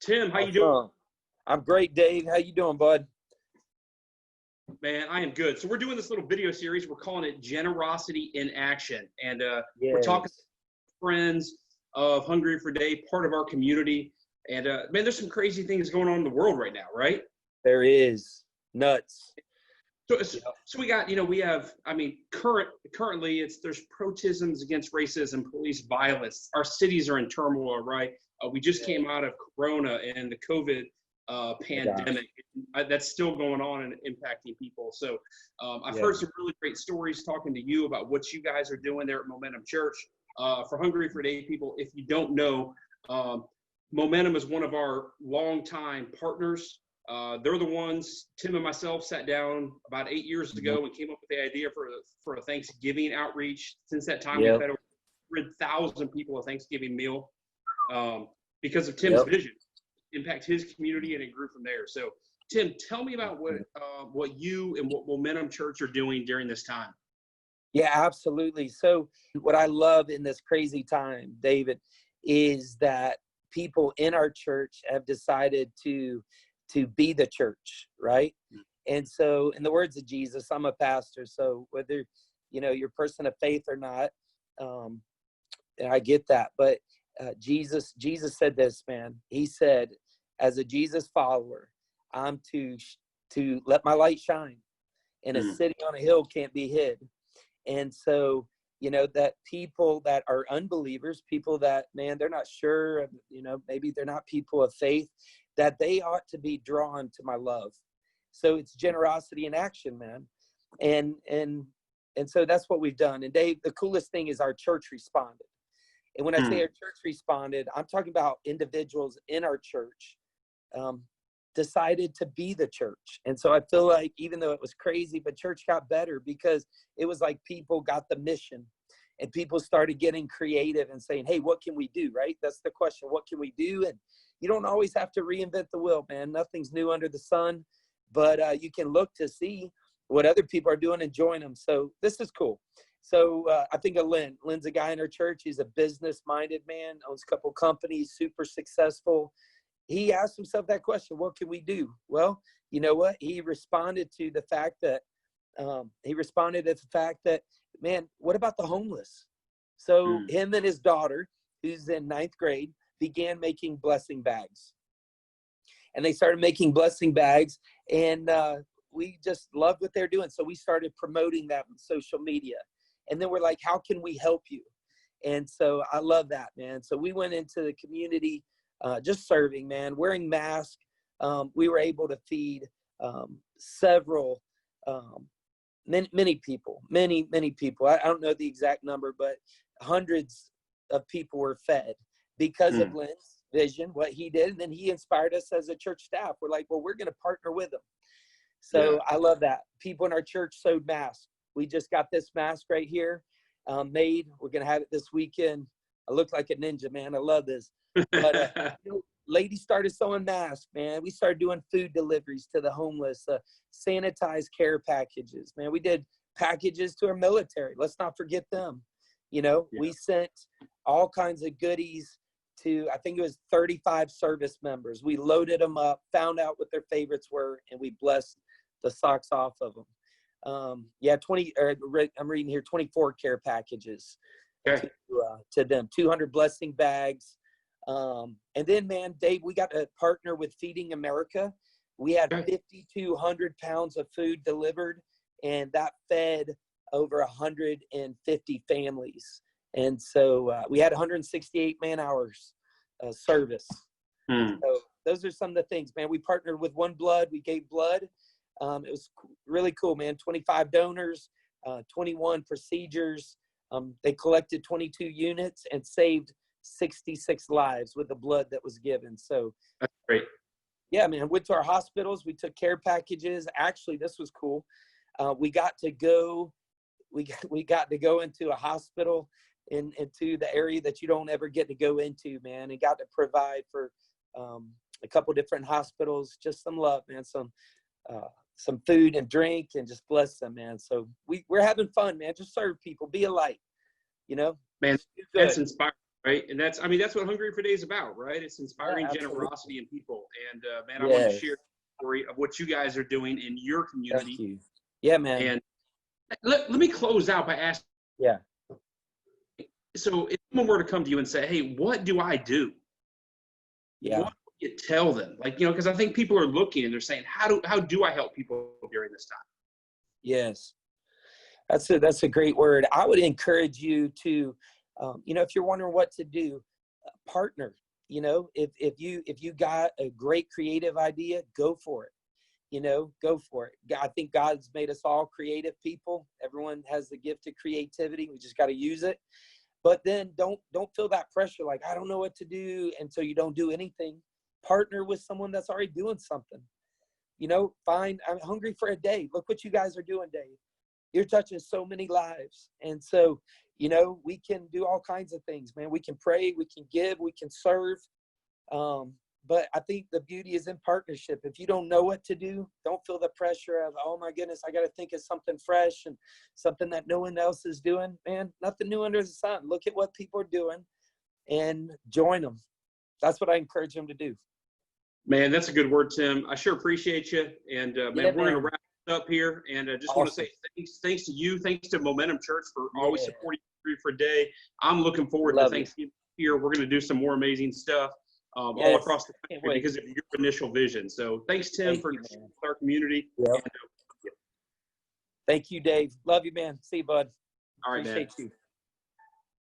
Tim, how you doing? Awesome. I'm great, Dave. How you doing, bud? Man, I am good. So we're doing this little video series. We're calling it Generosity in Action. And we're talking Yes, to friends of Hungry for Day, part of our community. And man, there's some crazy things going on in the world right now, right? there is. Nuts. So, Yep. so we got, we have, currently there's protesms against racism, police violence. Our cities are in turmoil, right? We just Yeah. came out of Corona and the COVID Oh my gosh. pandemic. That's still going on and impacting people. So I've Yeah. heard some really great stories talking to you about what you guys are doing there at Momentum Church. For Hungry for Day people, if you don't know, Momentum is one of our longtime partners. They're the ones, Tim and myself sat down about 8 years ago and came up with the idea for a Thanksgiving outreach. Since that time, we've Yep. had over 100,000 people a Thanksgiving meal because of Tim's Yep. vision, impact his community, and it grew from there. So, Tim, tell me about what you and what Momentum Church are doing during this time. Yeah, absolutely. So what I love in this crazy time, David, is that people in our church have decided to be the church, right? And so in the words of Jesus, I'm a pastor, so whether you're a person of faith or not, and I get that, but Jesus said this, man. He said, as a Jesus follower, I'm to let my light shine, and a city on a hill can't be hid. And so, that people that are unbelievers, people that, man, they're not sure, maybe they're not people of faith, that they ought to be drawn to my love. So it's generosity in action, man. And so that's what we've done. And Dave, the coolest thing is our church responded. And when I say our church responded, I'm talking about individuals in our church decided to be the church. And so I feel like even though it was crazy, but church got better because it was like people got the mission and people started getting creative and saying, hey, what can we do, right? That's the question. What can we do? And you don't always have to reinvent the wheel, man. Nothing's new under the sun, but you can look to see what other people are doing and join them. So this is cool. So I think of Lynn. Lynn's a guy in our church. He's a business-minded man, owns a couple companies, super successful. He asked himself that question, what can we do? Well, you know what? He responded to the fact that, man, what about the homeless? So him and his daughter, who's in 9th grade, began making blessing bags. And they started making blessing bags, and we just loved what they're doing. So we started promoting that on social media. And then we're like, how can we help you? And so I love that, man. So we went into the community just serving, man, wearing masks. We were able to feed several, many people. I don't know the exact number, but hundreds of people were fed because of Lynn's vision, what he did. And then he inspired us as a church staff. We're like, well, we're going to partner with him. So I love that. People in our church sewed masks. We just got this mask right here made. We're going to have it this weekend. I look like a ninja, man. I love this. But ladies started sewing masks, man. We started doing food deliveries to the homeless, sanitized care packages, man. We did packages to our military. Let's not forget them. We sent all kinds of goodies to, I think it was 35 service members. We loaded them up, found out what their favorites were, and we blessed the socks off of them. I'm reading here 24 care packages to them, 200 blessing bags. And then, man, Dave, we got to partner with Feeding America. We had 5,200 pounds of food delivered, and that fed over 150 families. And so we had 168 man hours service. So those are some of the things, man. We partnered with One Blood. We gave blood. It was really cool, man. 25 donors, 21 procedures. They collected 22 units and saved 66 lives with the blood that was given. So that's great. Yeah, man. Went to our hospitals. We took care packages. Actually, this was cool. We got to go into a hospital into the area that you don't ever get to go into, man, and got to provide for a couple different hospitals, just some love, man, some food and drink, and just bless them, man. So we're having fun, man. Just serve people, be a light, Man, that's inspiring. Right. And that's what Hungry for Day is about, right? It's inspiring generosity in people. And man, I want to share the story of what you guys are doing in your community. Thank you. Yeah, man. And let me close out by asking. Yeah. So if someone were to come to you and say, hey, what do I do? Yeah. What do you tell them? Like, because I think people are looking and they're saying, how do I help people during this time? Yes. That's a great word. I would encourage you to, if you're wondering what to do, partner. If you got a great creative idea, go for it. Go for it. I think God's made us all creative people. Everyone has the gift of creativity. We just got to use it. But then don't feel that pressure, like, I don't know what to do, until you don't do anything. Partner with someone that's already doing something. I'm hungry for a day. Look what you guys are doing, Dave. You're touching so many lives. And so, we can do all kinds of things, man. We can pray, we can give, we can serve. But I think the beauty is in partnership. If you don't know what to do, don't feel the pressure of, oh my goodness, I got to think of something fresh and something that no one else is doing. Man, nothing new under the sun. Look at what people are doing and join them. That's what I encourage them to do. Man, that's a good word, Tim. I sure appreciate you. And we're going to wrap it up here. And I just want to say thanks to you. Thanks to Momentum Church for always supporting Hungry for a Day. I'm looking forward to Thanksgiving here. We're going to do some more amazing stuff all across the country because of your initial vision. So thanks, Tim, for our community. Yep. Thank you, Dave. Love you, man. See you, bud. All right, Appreciate you.